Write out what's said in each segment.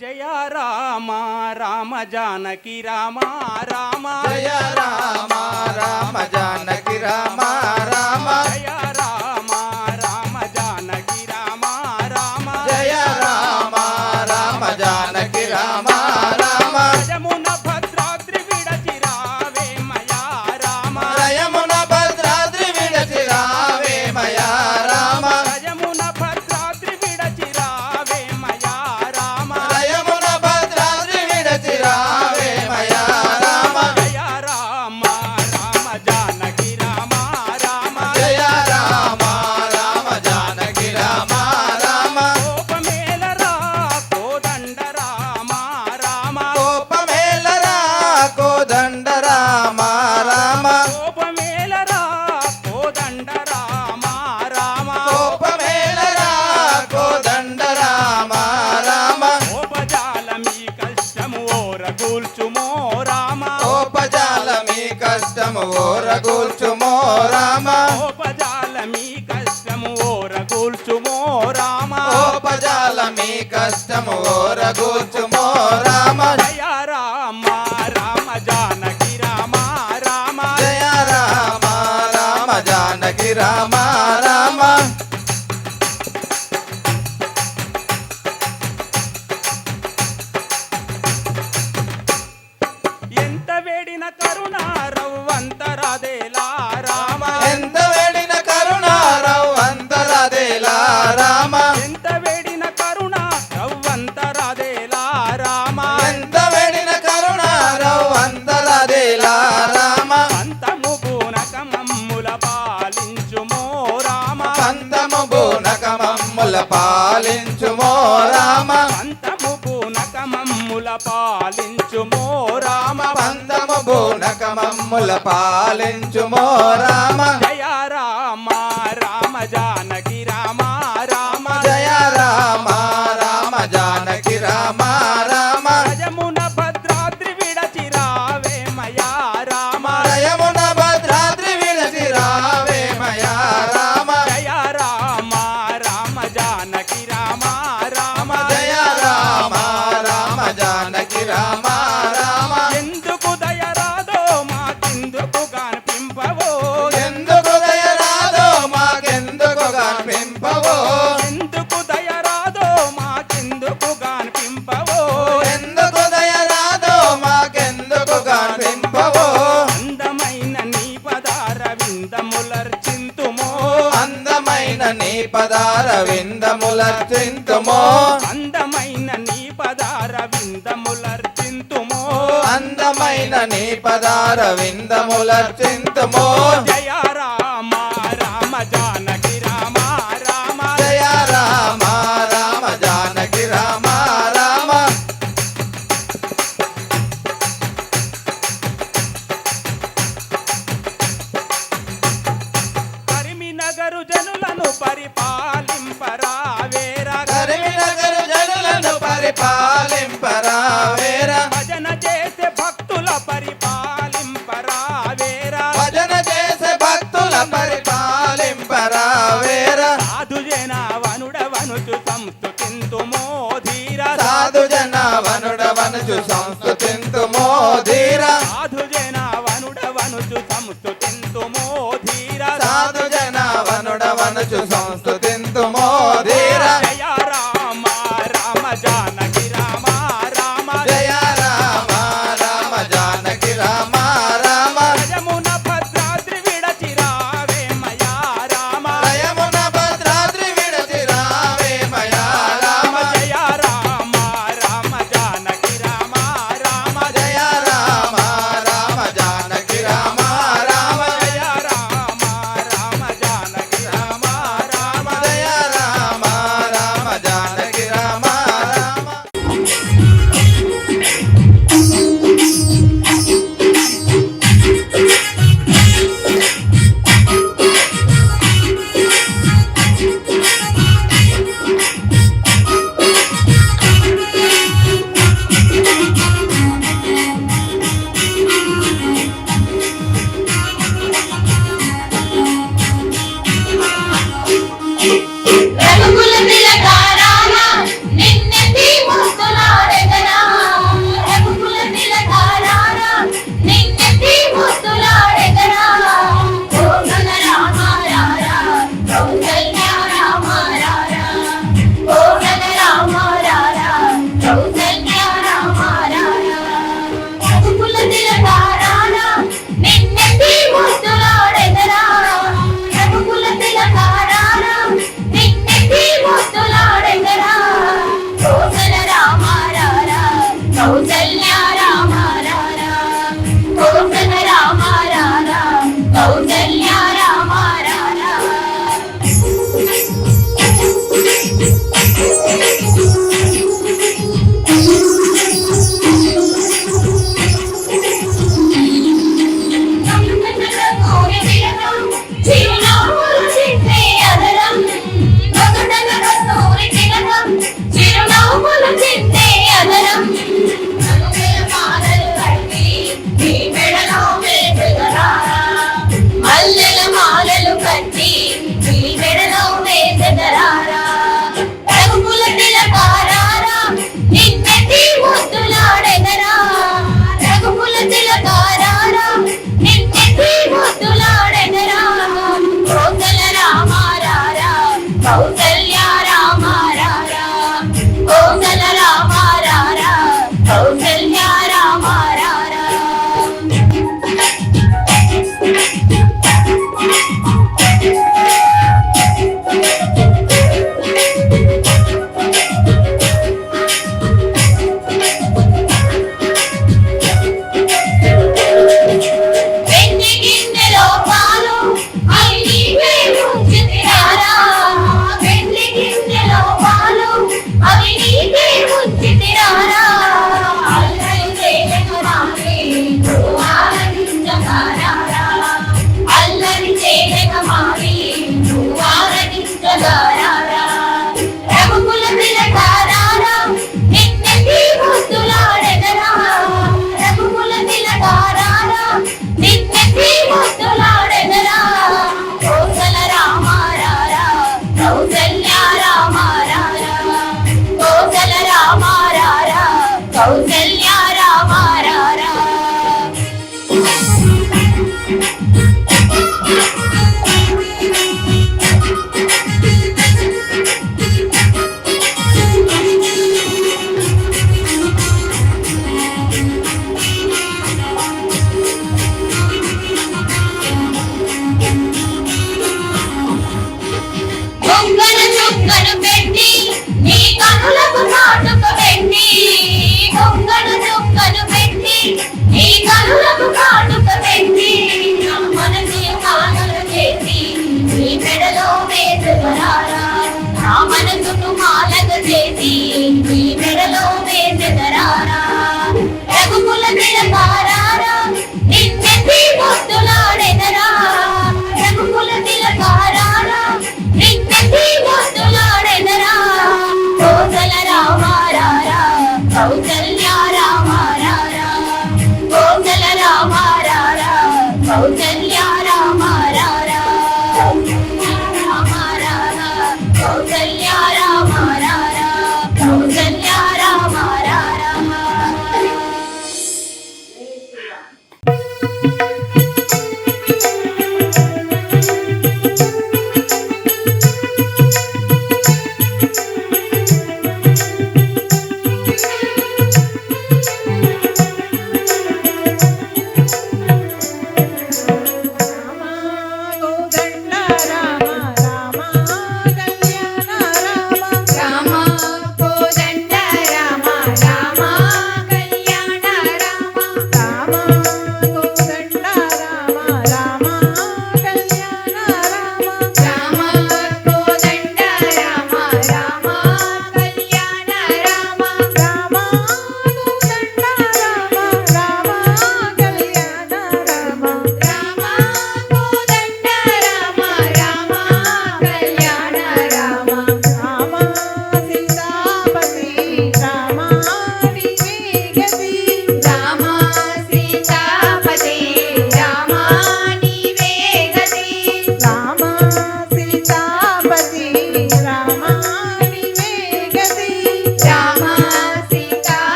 జయ రామ రామ జానకి రామ రామ జయ రామ రామ జానకి రామ రామ జయ రామ రామ జానకి రామ రామ జయ రామ రామ జానకి రామ రామ యమున భద్రాద్రి విడచి రావేమయా రామ యమున భద్రాద్రి విడచి రావేమయా రామ యమున భద్రాద్రి విడచి రావేమయా రామ యమున భద్రాద్రి విడచి రావేమయా రామ జయ రామ రామ జానకి రామ రామ జయ రామ రామ జానకి రామ రామ కోపమేలరా కోదండ రామ రామ కోపమేలరా కోదండ రామ రామ కోపమేలరా కోదండ రామ రామ కోపమేలరా కోదండ రామ రామ కోపజాల మీ కష్టము ఓరగూల్చుమో రామ కోపజాల మీ కష్టము ఓరగూల్చుమో రామ కోపజాల మీ కష్టము ఓరగూల్చుమో రామ కోపజాల మీ కష్టము ఓరగూల్చుమో రామ జయ రామ రామ జానకి రామ రామ జయ రామ రామ జానకి రామ రామ ఎంత వేడిన కరుణ రవ్వంతరాదేలా రామ ఎంత వేడిన కరుణారావు అంతరాదేలా రామ ఎంత వేడిన కరుణ రవ్వంతరాదేలా రామ ఎంత వేడిన కరుణారావు అంతరాదేలా రామ పంతము పూనక మమ్ముల పాలించుమో రామ పంతము బూనక మమ్ముల పాలించుమో రామ పంతము పూనక మమ్ముల పాలించుమో రామ పంతము బూనక మమ్ముల పాలించుమో రామ జయ రామ రామ జానకి రామ రామ జయ రామ రామ జానకి రామ రామ యమున భద్రాద్రి విడచి రావేమయా రామ యమున భద్రాద్రి విడచి రావేమయా రామ జయ రామ రామ జానకి రామ రామ జయ రామ రామ జానకి రామ రామ ఎందుకు దయరాదో మాకెందుకు కనిపింపవో ఎందుకు దయరాదో మాకెందుకు కనిపింపవో ఎందుకు దయరాదో మాకెందుకు కనిపింపవో ఎందుకు దయరాదో మాకెందుకు కనిపింపవో అందమైన నీ పదార విందములర్చింతుమో అందమైన నీ పదార విందములర్చింతుమో అందమైన నీ పదార విందములర్చింతుమో అందమైన నీ పదార విందములర్చింతుమో జయ రామ రామ జానకి రామ రామ జయ రామ రామ జానకి రామ రామ కరిమినగరు జనులను పరిపాలింపరావేరా కరీంనగర్ జనులను పరిపాలింపరావేరా భజన చేసే భక్తుల పరిపాలింపరావేరా భజన చేసే భక్తుల పరిపాలింపరావేరా సాధు జన వనుడవనుచు సంస్థుతింతుమో ధీర సాధు జన వనుడవనుచు సంస్కృతింతుమో ధీర సాధు జన వనుడవనుచు సంస్థుతింతుమో ధీర సాధు జన వనుడవనుచు సంస్కృతింతుమో ధీర జయ రామ రామ జానకి రామ రామ జయ రామ రామ జానకి రామ రామ యమున భద్రాద్రి విడచి రావేమయా రామ యమున భద్రాద్రి విడచి రావేమయా రామ జయ రామ రామ జానకి రామ రామ జయ రామ కౌసల్య రామ రారా గొంగన చుక్కను పెట్టి నీ కనులకు కాటుక పెట్టి గొంగన చుక్కను పెట్టి నీ కనులకు కాటుక పెట్టి మనసు కానులు చేసి నీ మెడలో వేసెదరారా నా మనసును మాలగ చేసి నీ మెడలో వేసెదరారా రఘుకుల తిలకారారా నిన్నెత్తి ముద్దులాడెదరా రఘుకుల తిలకారారా నిన్నెత్తి ముద్దులాడెదరా కోసల రామ రారా కౌసల్య రామ రారా కోసల రామ రారా కౌసల్య రామ రారా రామ రారా కౌసల్య రామ రారా కౌసల్య రామ రారా రామ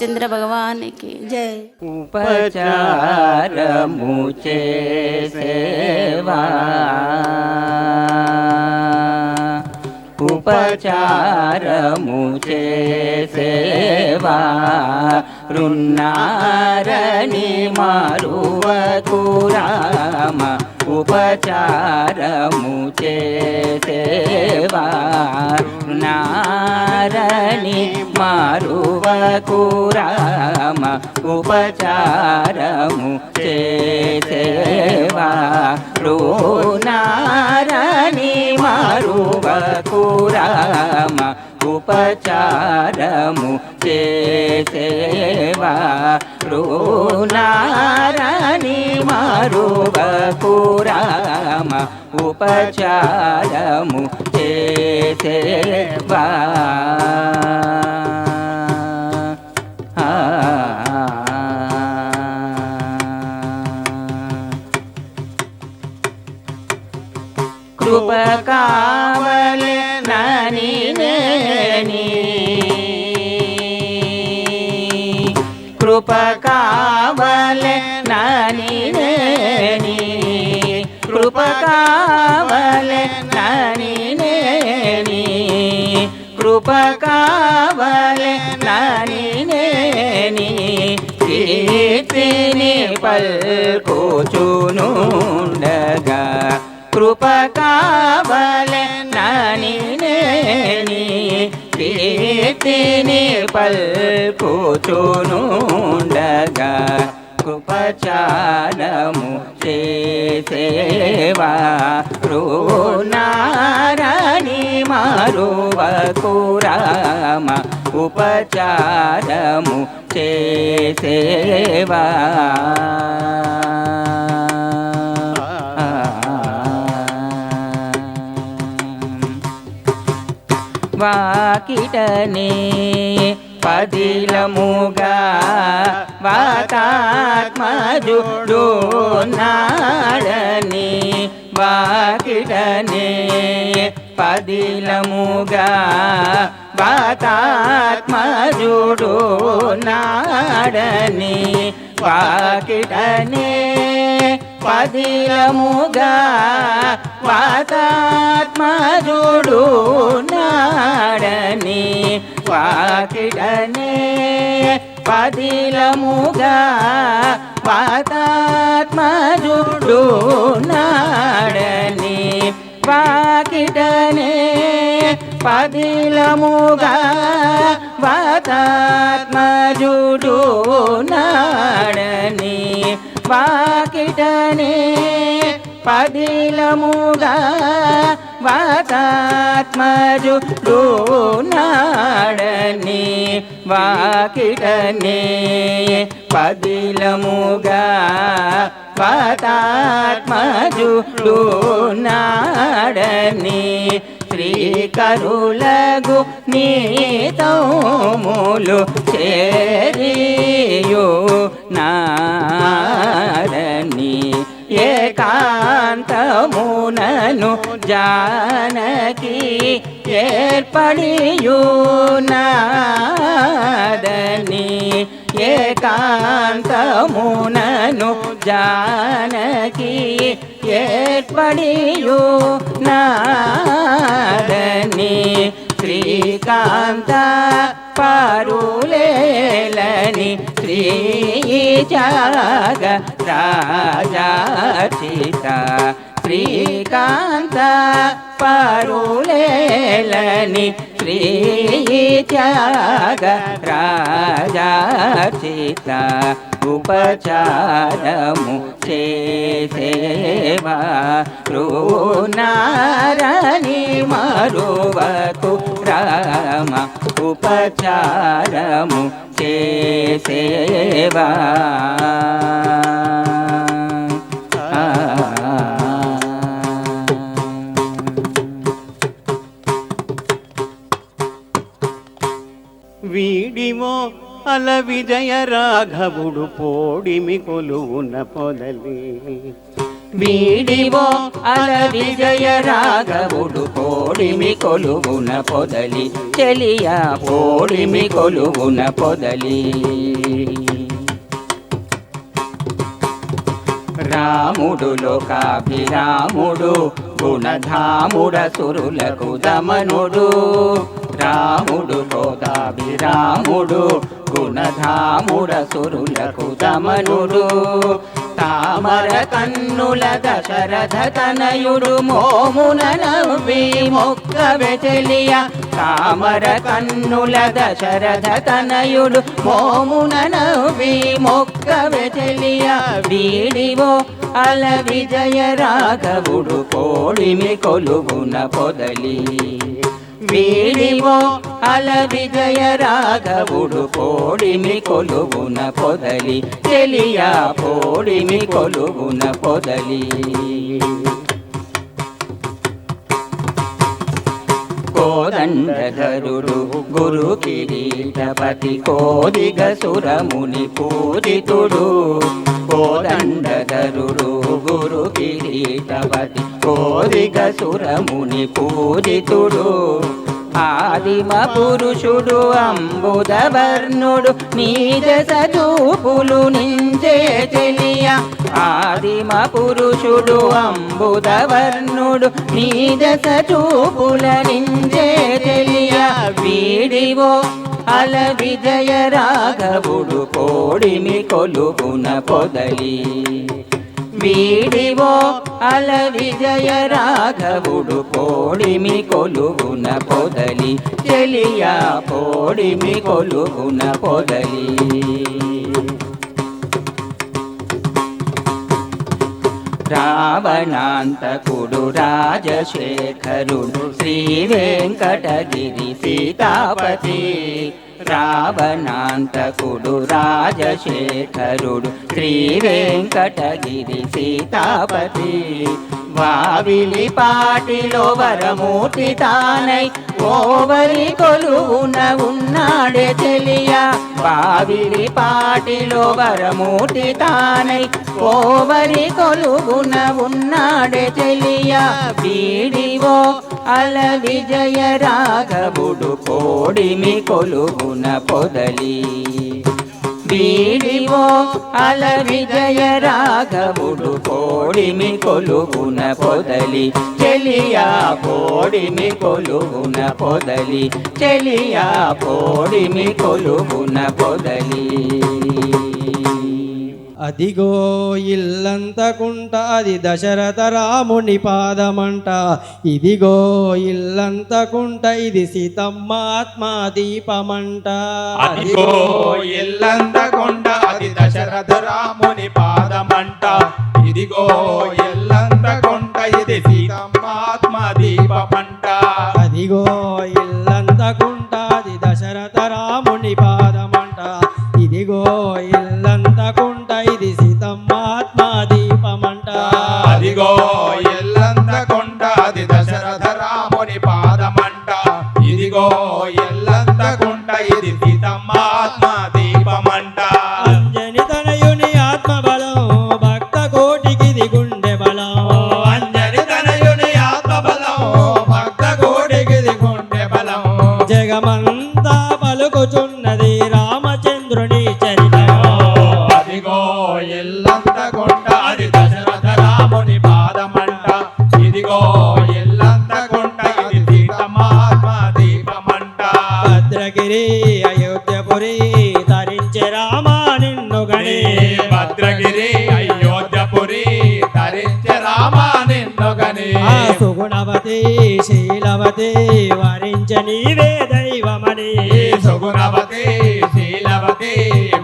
రాमचंद्र भगवान की जय। ఉపచారము చేసేవా ఉపచారము చేసేవా రున్నారని మారువకు రామ ఉపచారము చేసేవా రున్నారని మారువకు రామ ఉపచారము చేసేవా రున్నారని మారువకు రామ ఉపచారము చేసేవా రున్నారని మారువకు రామ ఉపచారము చేసేవా కృప కావలే నని నేని కృప కావలే నని నేని కృప కావలే నని నేని కృప కావలే నని నేని కీర్తిని పల్కుచునుండగా కృప కావలే నని నేని కీర్తిని పల్కుచునుండగా కృపచారము చేసేవా రున్నారని మారువకు రామ ఉపచారము చేసేవా వాకిటనే పదిలముగా వాతాత్మజుడు నాడని వాకిటనే పదిలముగా వాతాత్మజుడు నాడని వాకిటనే పదిలముగా వాతాత్మజుడు నాడని వాకిటనే పదిలముగా వాతాత్మజుడు నాడని వాకిటనే పదిలముగా వాతాత్మజుడు నాడని వాకిటనే పదిలముగా వాతాత్మజుడు నాడని వాకిటనే పదిలముగా వాతాత్మజుడు నాడని శ్రీకరులగు నీతములు చేరియు నాడని ఏకాంతమునను జానకి ఏర్పడియు నాడని ఏకాంతమునను జానకి ఏర్పడియు నాడని శ్రీకాంత పారులేలని శ్రీ జాగ రాజాచిత శ్రీకాంత పారులేలని శ్రీ జాగ రాజాచిత ఉపచారము చేసేవా రున్నారని మరువకు రామ ఉపచారము చేసేవా వీడివో అల విజయ రాఘవుడు పోడిమి కొలువున పొదలి వీడివో అల విజయ రాఘవుడు కోడిమి కొలువున పొదలి చెలియ కోడిమి కొలువున పొదలి రాముడు లోకాభిరాముడు గుణధాముడ సురులకు దమనుడు రాముడు లోకాభిరాముడు గుణధాముడ సురులకు దమనుడు తామర కన్నుల దశరథ తనయుడు మోమున నవ్వి మొక్కవె చెలియ తామర కన్నుల దశరథ తనయుడు మోమున నవ్వి మొక్కవె చెలియ వీడివో అల విజయ రాఘవుడు కోడిమి కొలువున పొదలి వీడివో అల విజయ రాఘవుడు కోడిమి కొలువున పొదలి చెలియ కోడిమి కొలువున పొదలి కోదండధరుడు గురు కిరీటపతి కోదిగ సురముని పూజితుడు కోదండధరుడు గురు కిరీటపతి కోదిగ సురముని పూజితుడు ఆదిమ పురుషుడు అంబుదవర్ణుడు నీజ సజూపులు నించే చెలియ ఆదిమ పురుషుడు అంబుదవర్ణుడు నీజ సజూపుల నించే చెలియ వీడివో అల విజయ రాఘవుడు కోడిమి కొలువున పొదలి వీడివో అల విజయ రాఘవుడు కోడిమి కొలువున పొదలి చెలియ కోడిమి కొలువున పొదలి రావణాంతకుడు రాజశేఖరుడు శ్రీ వెంకటగిరి సీతాపతి రావణాంతకుడు రాజశేఖరుడు శ్రీ వెంకటగిరి సీతాపతి వావిలి పాటిలో వరమూర్తి తానై ఓవరి కొలువున ఉన్నాడే చెలియ వావిలి పాటిలో వరమూర్తి తానై ఓవరి కొలువున ఉన్నాడే చెలియ వీడివో అల విజయ రాఘవుడు కోడిమి కొలువున పొదలి వీడివో అల విజయ రాఘవుడు కోడిమి కొలువున పొదలి చెలియ కోడిమి కొలువున పొదలి చెలియ కోడిమి కొలువున పొదలి అదిగో ఇల్లంతకుంట అది దశరథ రాముని పాదమంట ఇదిగో ఇల్లంతకుంట ఇది సీతమ్మ ఆత్మ దీపమంట అదిగో ఎల్లంతకొండ అది దశరథ రాముని పాదమంట ఇదిగో ఎల్లంతకొండ ఇది సీతమ్మాత్మ దీపమంట అదిగో ఇల్లంతకుంట అది దశరథ రాముని పాదమంట ఇదిగో ఇల్లంతకుంట ఇది సీతమ్మ ఆత్మ దీపమంట అదిగో ఎల్లంతకొండ అది దశరథ రాముని పాదమంట ఇదిగో ఎల్లంతకొండ ఇది సీతమ్మాత్మ దీపమంట అంజని తనయుని ఆత్మబలం భక్త కోటికి ఇది గుండె బలం అంజని తనయుని ఆత్మబలం భక్త కోటికి గుండె బలం జగమంతా పలుకుచున్నది రామచంద్రుని చరితం అదిగో ఎల్లంతకొండ అది దశరథ రాముని పాదమంట ఇదిగో ఎల్లంతకొండ ఇది సీతమ్మాత్మ దీపమంట భద్రగిరి అయోధ్యపురి తరించే రామ నిన్ను గణి భద్రగిరి అయోధ్యపురి ధరించే రామ నిన్ను గని ఆ సుగుణవతి శీలవతి వరించ నీవే దైవమని సుగుణవతి శీలవతి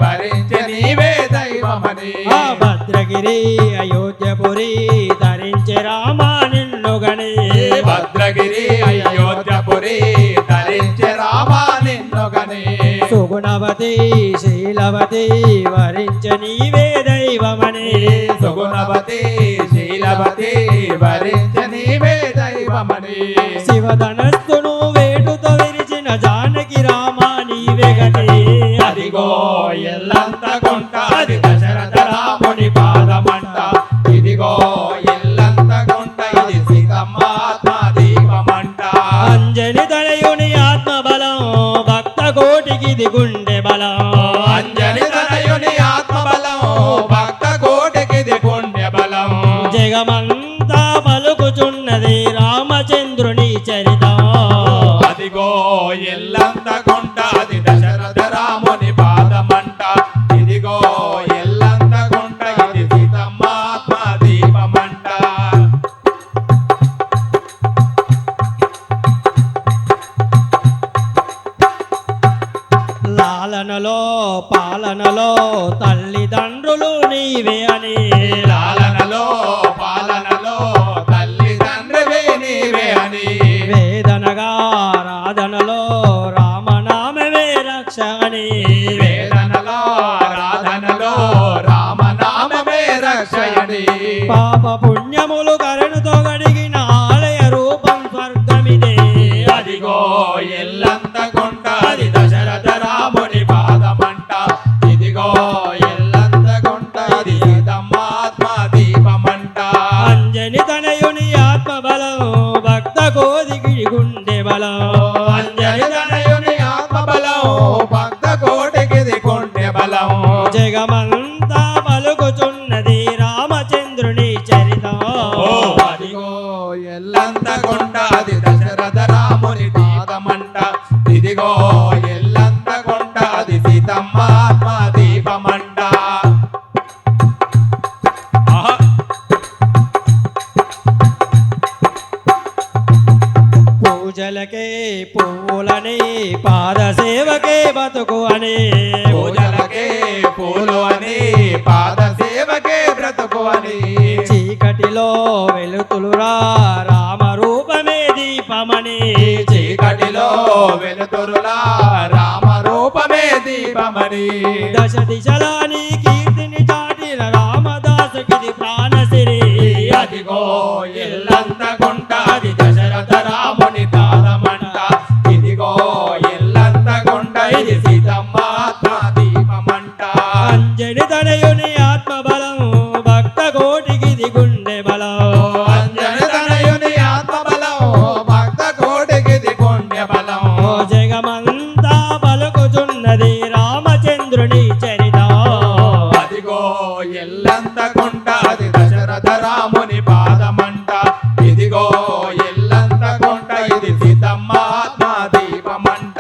భరించ నీవే దైవమని ఆ భద్రగిరి అయోధ్యపురి తరించే రామ నిన్ను గణి భద్రగిరి అయోధ్యపురి ధరించే రామ నిన్ను గని సుగుణవతి శీలవతి వరించ నీవే దైవమని సుగుణవతి శీలవతి భరించ నీవే దైవమని శివధనస్సును వేటుతో విరిచిన జానకి రామ నీవే గణి అదిగో ఎల్లంతకొండ అది దశరథ రాముని పాదమంట ఇదిగో కోటికిది గుండె బలం అంజని తనయుని ఆత్మబలం భక్త కోటికిది పుణ్య బలం జగమంతా పలుకుచున్నది రామచంద్రుని చరితం అదిగో ఎల్లంత గుంట అది దశరథ రాముని పాదమంట ఇదిగో ఎల్లంత గుంట ఇది సీతమ్మాత్మ దీపమంట లాలనలో పాలనలో తల్లిదండ్రులు నీవే అని లాలనలో పాలనలో తల్లిదండ్రివే నీవే అని వేదనగా రాధనలో రామనామమే రక్ష అని వేదనలో ఆరాధనలో రామనామమే రక్షయని పాప పుణ్యములు కరుణతో గడిగిన ఆలయ రూపం స్వర్గమిదే అదిగో ఎల్లంత గుంట అది దశరథ రాముని పాదమంట ఇదిగో ఎల్లంత గుంట ఇది సీతమ్మాత్మ దీపమంట అంజని తనయుని ఆత్మబలం భక్త కోదికి గుండె బలం అంజని తనయుని ఆత్మబలం భక్త కోటికిది గుండె బలం జగమంతా పలుకుచున్నది రామచంద్రుని చరితం ఓ అదిగో ఎల్లంత గుంట అది దశరథ రాముని పాదమంట ఇదిగో ఎల్లంత గుంట అది సీతమ్మాత్మ దీపమంట ఆహా. పూజలకే పువ్వులని పాద సేవకే బతుకు అని పూజలకే పూలు అని పాద సేవకే బ్రతుకు అని చీకటిలో వెలుతులురా రామ రూపమే దీపమని చీకటిలో వెలుతురులా రామ రూపమే దీపమని దశ దిశలాని కీర్తిని చాటిన రామదాసుకిది ప్రాణసిరి అదిగో ఎల్లంత గుంట అది దశరథ రాముని పాదమంట ఇదిగో ఎల్లంత గుంట ఇది సీతమ్మాత్మ దీపమంట అంజని తనయుని ఆత్మబలం భక్త కోటికిది గుండె బలం అంజని తనయుని ఆత్మబలం భక్త కోటికిది పుణ్య బలం జగమంతా పలుకుచున్నది రామచంద్రుని చరితం అదిగో ఎల్లంత గుంట అది దశరథ రాముని పాదమంట ఇదిగో ఎల్లంత గుంట ఇది సీతమ్మాత్మ దీపమంట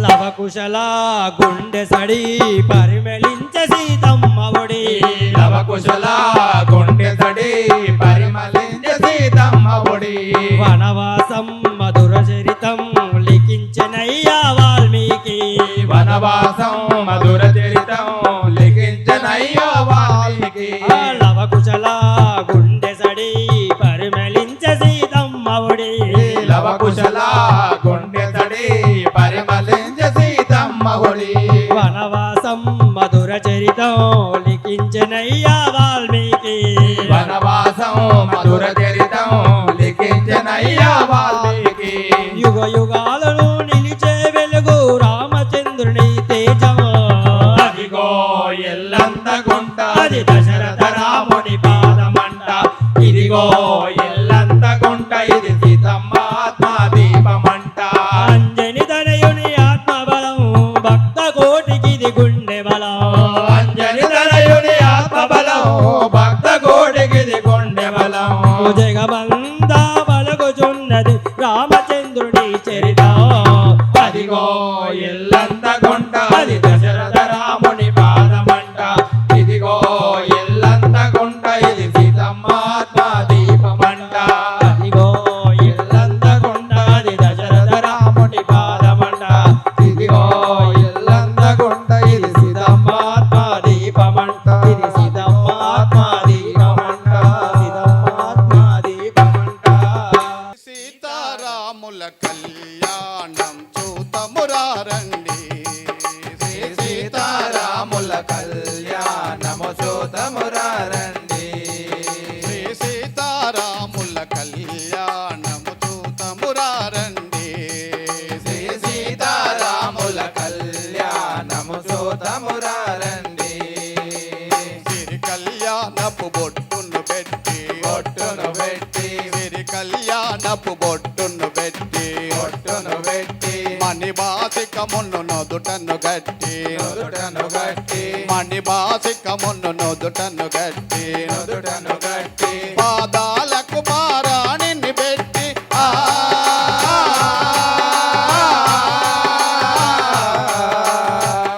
లవకుశల గుండె సడి పరిమళించే సీతమ్మ ఒడి లవకుశల గుండె సడి పరిమళించే సీతమ్మ ఒడి వనవాసం మధుర చరితం లిఖించనయ్యా వాల్మీకి వనవాసం మధుర చరితం లిఖించనయ్యో వాల్మీకి లవకుశల గుండె సడి పరిమళించే సీతమ్మ ఒడి లవకుశల గుండె సడి పరిమళించే సీతమ్మ ఒడి వనవాసం మధుర చరితం లిఖించనయ్యా వాల్మీకి వనవాసం మధుర చరితం లిఖించనయ్యా వాల్మీకి యుగ యుగాలను నిలిచే వెలుగు రామచంద్రుని తేజం అదిగో ఎల్లంత గుంట అది దశరథ రాముని పాదమంట ఇదిగో ఎల్లంత గుంట ఇది సీతమ్మాత్మ దీపమంట అంజని తనయుని ఆత్మబలం భక్త కోటికిది గుండె బలం అంజని తనయుని ఆత్మబలం భక్త కోటికిది గుండె బలం జగమంతా పలుకుచున్నది రామచంద్రుని చరిత అదిగో ఎల్లంత గుంట అది దశరథ రాముని పాదమంట ఇదిగో ఎల్లంత గుంట ఇది సీతమ్మాత్మ దీపమంట అదిగో ఎల్లంత గుంట అది దశరథ రాముని పాదమంట ఇదిగో ఎల్లంత గుంట ఇది సీతమ్మాత్మ దీపమంట ఇది సీతమ్మాత్మ దీపమంట సీతమ్మాత్మ దీపమంట సీతారాముల కళ్యాణం చూతమురారండి శ్రీ సీతారాముల కళ్యాణము చూతమురారండి శ్రీ సీతారాముల కళ్యాణము చూతమురారండి శ్రీ సీతారాముల కళ్యాణము చూతమురారండి సిరి కళ్యాణ బాసికమును నొదుటను గట్టి నుదుటను గట్టి మణిబాసికమును నొదుటను గట్టి నుదుటను గట్టి పాదాలకు పారాణిని పెట్టి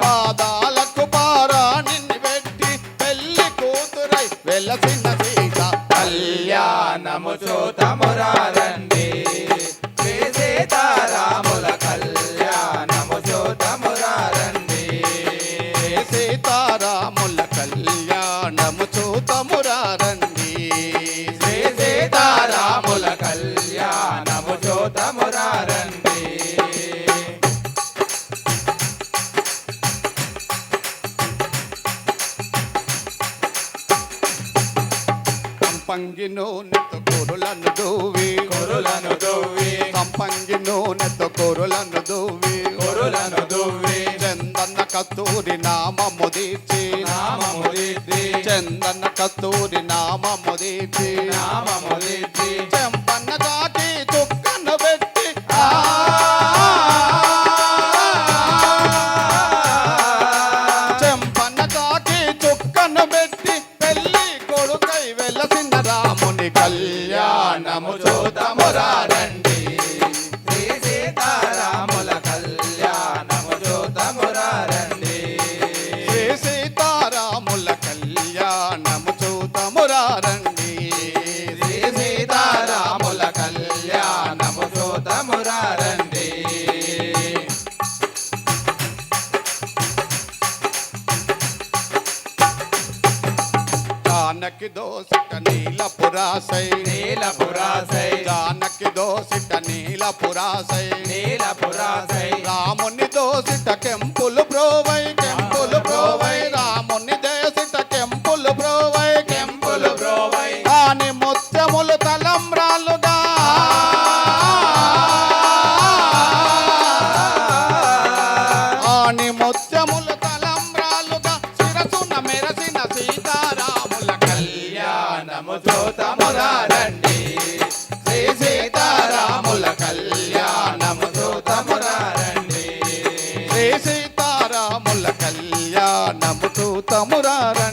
పాదాలకు పారాణిని పెట్టి పెళ్లి కూతురై వెలసిన సీత కళ్యాణము చూతమురారండి శ్రీ సీతారాముల కళ్యాణము చూతమురారండి సీతారాముల కళ్యాణము చూతమురారండి శ్రీ సీతారాముల కళ్యాణము చూతమురారండి సంపంగి నూనెతో కూరలను దూవి కురులను దువ్వి సంపంగి నూనెతో కూరలను దూవి కురులను దువ్వి చందన కస్తూరి నామము దీర్చి నామము దిద్ది చందన కస్తూరి నామము దీర్చి నామము దిద్ది చెంపన్న దాటి చుక్కను పెట్టి చెంపన్న దాటి చుక్కను పెట్టి పెళ్లి కొడుకై వెలసిన రాముని కళ్యాణము చూతమురారండి శ్రీ సీతారాముల కళ్యాణము చూతమురారండి శ్రీ సీతారాముల కళ్యాణము చూతమురారండి శ్రీ సీతారాముల కళ్యాణము చూతమురారండి జానకి దోసిట నీలపురాసై నీలపురాసై జానకి దోసిట నీలపురాసై నీలపురాసై రాముని దోసిట కెంపులు బ్రోవై కెంపులు బ్రోవై రాముని దేశిట కెంపులు బ్రోవై కెంపులు బ్రోవై కాని ముత్యములు తలంబ్రాలుగా ఆని ముత్యములు తలంబ్రాలుగా శిరసున మెరసిన సీతారాముల కళ్యాణము చూతమురారండి శ్రీ సీతారాముల కళ్యాణము చూతమురారండి శ్రీ సీతారాముల కళ్యాణము చూతమురారండి